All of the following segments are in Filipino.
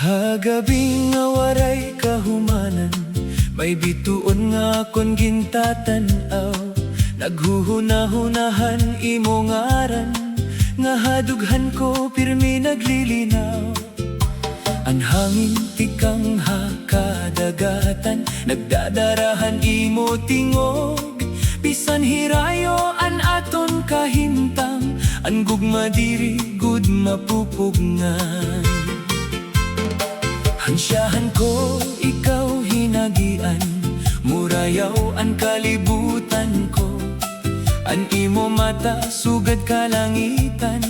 Hagabi nga waray kahumanan, may bituon nga kon gintatan-aw. Naghuhuna-hunahan imo ngaran, nga hadughan ko pirmi naglilinaw. Ang hangin tikang hakadagatan, nagdadarahan imo tingog. Bisan hirayo an aton kahimtang, ang gugma diri gud mapupugngan. Hansyahan ko ikaw hinagian, murayaw ang kalibutan ko. An imo mata sugad kalangitan,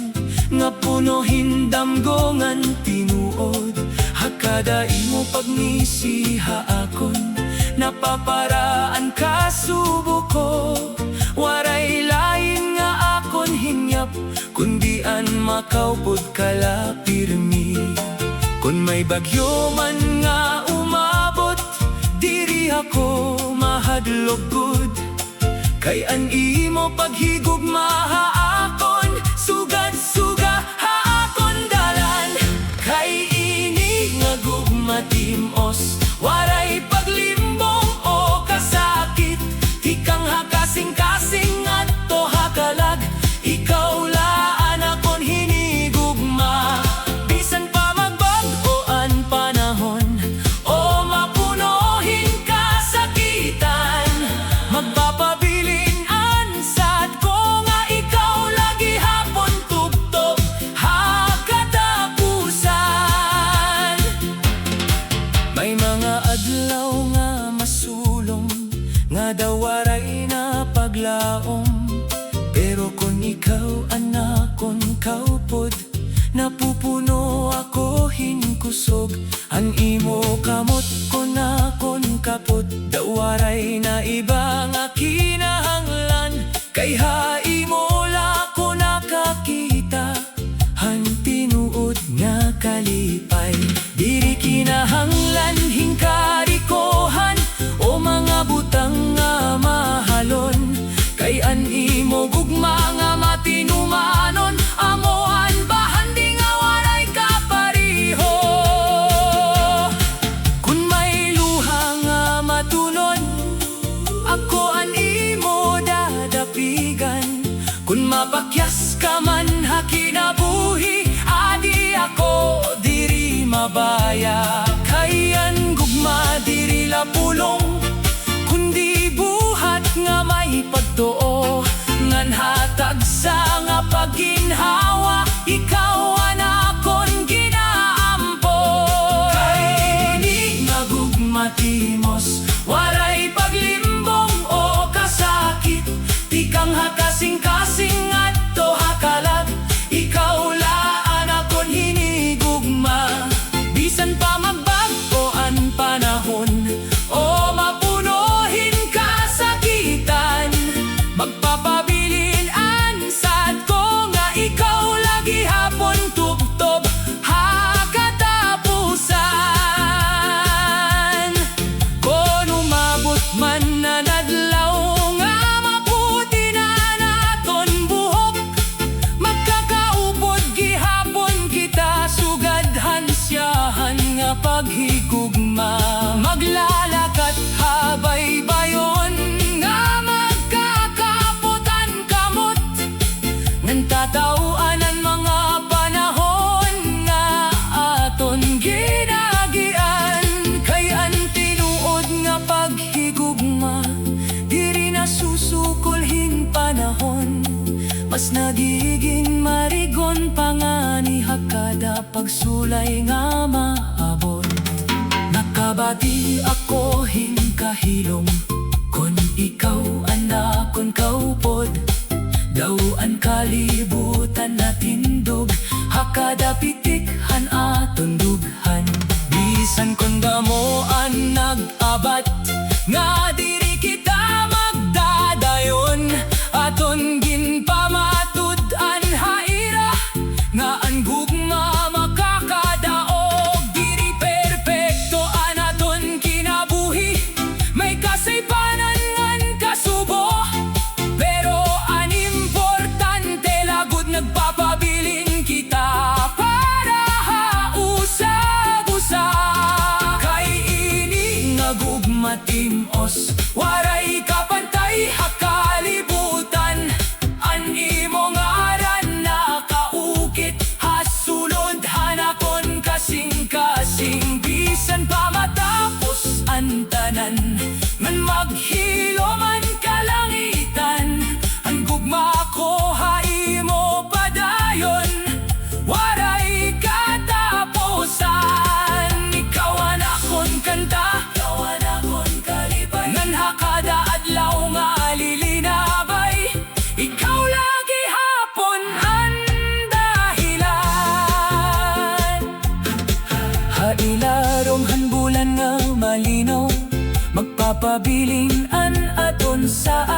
nga puno hindamgongan tinuod. Hakada imo pagnisiha akon, napaparaan kasubo ko. Waray lain nga akon hinyap, kundi an makaupod kalapirmi. Kung may bagyo man nga umabot, diri ako mahadlok gud. Kay an imo paghigugma haakon, sugad-suga haakon dalan. Kay ini nga gugma timos, waray paglimbong o kasakit. Tikang hakasing-kasing at to hakalag, ikaw laan akon hinigugma. Bisan pa magbagoan panahon, o mapunohin kasakitan, magpapabilin ansad ko nga ikaw lagi hapon tugtog hakatapusan. May mga adlaw nga masulong, nga dawaray na paglaom. Pero kung ikaw anakon kaupod, napupuno ako hinkusog. Ang imo kamot ko na kon kapot, dawaray na iba nga kinahanglan. Kay haimo la ko nakakita, han tinuod nga kalipay. Diri kinahanglan hingkarikohan, o mga butang nga mahalon. Kay an imo gugma nga matinumanon, amoan bahan di nga waray kapariho. Kun may luha nga matunon, ako an imo dadapigan. Kun mapakyas ka man hakinabuhi, adi ako diri mabaya. Kay an gugma diri lapulong, kundi buhat nga may pagtuo. Ngan hatag sa nga paginhawa, ikaw an akon ginaampo. Kay ini nga gugma timos, waray paglimbong o kasakit. Tikang hakasing-kasing at to hakalag, ikaw laan akon hinigugma. Bisan pa magbagoan panahon, o mapunohin kasakitan, magpapabilin ansad ko nga ikaw lagi hapon tugtog hakatapusan. Kung umabot man na nadlaw nga maputi na naton buhok, magkakaupod gihapon kita, sugad hansyahan nga paghigugma. Maglalakat habay bayon, nga magkakaputan kamot. Ngan tatauan ang mga panahon, nga aton ginagian. Kay an tinuod nga paghigugma, diri na susukulhin panahon. Mas nagiging marigon pa nga ni hakada pagsulay nga maabot. Nakabati ako hingkahilom, kun ikaw anakon kaupod. Daw ang kalibutan na tindog, hakada pitikhan aton dughan. Bisan kon damo an nag-abat, nga diri kita magdadayon. Aton ginpamatud-an haira, nga ang gugma makakadaog. Diri perpekto an aton kinabuhi, may kasaypanan ngan kasubo. Pero an importante lagod nagpapabilin kita para haus Dios. Waray kapantay hakalibutan, an imong aran nakaukit. Hasulod hanakon kasing-kasing, bisan pa matapos ang tanan. Man maghilo man kalangitan, ang gugma ko haimo padayon. Waray katapusan, ikaw ang akon kanta, ikaw ang akon kalipay. Ngan hakada adlaw nga lilinabay, ikaw lagi hapon ang dahilan. Hailarong hanbulan nga malinaw, magpapabilin an aton sa